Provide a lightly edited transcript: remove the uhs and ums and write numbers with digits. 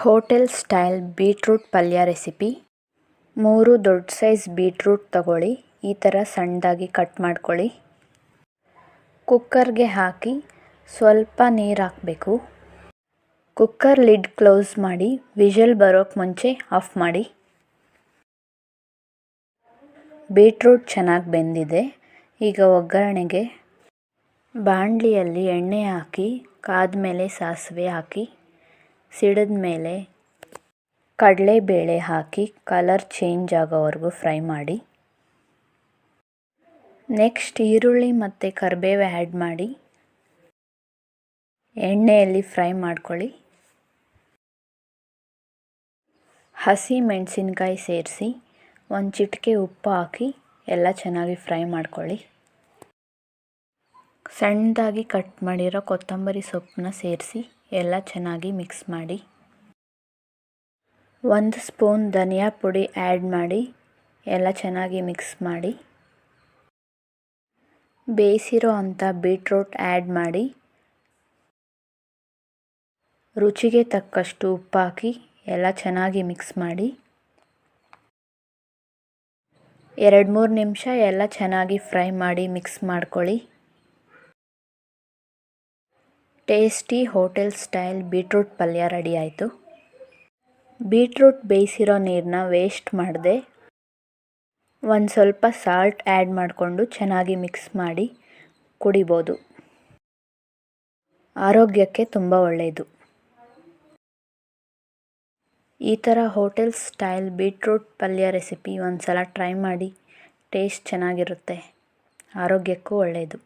Hotel style beetroot ಪಲ್ಯ recipe. 3 ದೊಡ್ಡ size beetroot ತಗೊಳ್ಳಿ. ಈ ಥರ ಸಣ್ಣದಾಗಿ ಕಟ್ ಮಾಡ್ಕೊಳ್ಳಿ. ಕುಕ್ಕರ್ಗೆ ಹಾಕಿ ಸ್ವಲ್ಪ ನೀರು ಹಾಕಬೇಕು. ಕುಕ್ಕರ್ ಲಿಡ್ ಕ್ಲೋಸ್ ಮಾಡಿ ವಿಷಲ್ ಬರೋಕ್ಕೆ ಮುಂಚೆ ಆಫ್ ಮಾಡಿ. ಬೀಟ್ರೂಟ್ ಚೆನ್ನಾಗಿ ಬೆಂದಿದೆ. ಈಗ ಒಗ್ಗರಣೆಗೆ ಬಾಣಲಿಯಲ್ಲಿ ಎಣ್ಣೆ ಹಾಕಿ ಕಾದ್ಮೇಲೆ ಸಾಸಿವೆ ಹಾಕಿ ಸಿಡಿದ ಮೇಲೆ ಕಡಲೆಬೇಳೆ ಹಾಕಿ ಕಲರ್ ಚೇಂಜ್ ಆಗೋವರೆಗೂ ಫ್ರೈ ಮಾಡಿ. ನೆಕ್ಸ್ಟ್ ಈರುಳ್ಳಿ ಮತ್ತು ಕರಿಬೇವು ಆ್ಯಡ್ ಮಾಡಿ ಎಣ್ಣೆಯಲ್ಲಿ ಫ್ರೈ ಮಾಡ್ಕೊಳ್ಳಿ. ಹಸಿ ಮೆಣಸಿನ್ಕಾಯಿ ಸೇರಿಸಿ ಒಂದು ಚಿಟಿಕೆ ಉಪ್ಪು ಹಾಕಿ ಎಲ್ಲ ಚೆನ್ನಾಗಿ ಫ್ರೈ ಮಾಡ್ಕೊಳ್ಳಿ. ಸಣ್ಣದಾಗಿ ಕಟ್ ಮಾಡಿರೋ ಕೊತ್ತಂಬರಿ ಸೊಪ್ಪನ್ನ ಸೇರಿಸಿ ಎಲ್ಲ ಚೆನ್ನಾಗಿ ಮಿಕ್ಸ್ ಮಾಡಿ. 1 ಸ್ಪೂನ್ ಧನಿಯಾ ಪುಡಿ ಆ್ಯಡ್ ಮಾಡಿ ಎಲ್ಲ ಚೆನ್ನಾಗಿ ಮಿಕ್ಸ್ ಮಾಡಿ. ಬೇಯಿಸಿರೋ ಅಂಥ ಬೀಟ್ರೂಟ್ ಆ್ಯಡ್ ಮಾಡಿ ರುಚಿಗೆ ತಕ್ಕಷ್ಟು ಉಪ್ಪು ಹಾಕಿ ಎಲ್ಲ ಚೆನ್ನಾಗಿ ಮಿಕ್ಸ್ ಮಾಡಿ. 2-3 ನಿಮಿಷ ಎಲ್ಲ ಚೆನ್ನಾಗಿ ಫ್ರೈ ಮಾಡಿ ಮಿಕ್ಸ್ ಮಾಡ್ಕೊಳ್ಳಿ. ಟೇಸ್ಟಿ ಹೋಟೆಲ್ ಸ್ಟೈಲ್ ಬೀಟ್ರೂಟ್ ಪಲ್ಯ ರೆಡಿ ಆಯಿತು. ಬೀಟ್ರೂಟ್ ಬೇಯಿಸಿರೋ ನೀರನ್ನ ವೇಸ್ಟ್ ಮಾಡದೆ ಒಂದು ಸ್ವಲ್ಪ ಸಾಲ್ಟ್ ಆ್ಯಡ್ ಮಾಡಿಕೊಂಡು ಚೆನ್ನಾಗಿ ಮಿಕ್ಸ್ ಮಾಡಿ ಕುಡಿಬೋದು. ಆರೋಗ್ಯಕ್ಕೆ ತುಂಬ ಒಳ್ಳೆಯದು. ಈ ಥರ ಹೋಟೆಲ್ ಸ್ಟೈಲ್ ಬೀಟ್ರೂಟ್ ಪಲ್ಯ ರೆಸಿಪಿ ಒಂದು ಸಲ ಟ್ರೈ ಮಾಡಿ. ಟೇಸ್ಟ್ ಚೆನ್ನಾಗಿರುತ್ತೆ, ಆರೋಗ್ಯಕ್ಕೂ ಒಳ್ಳೆಯದು.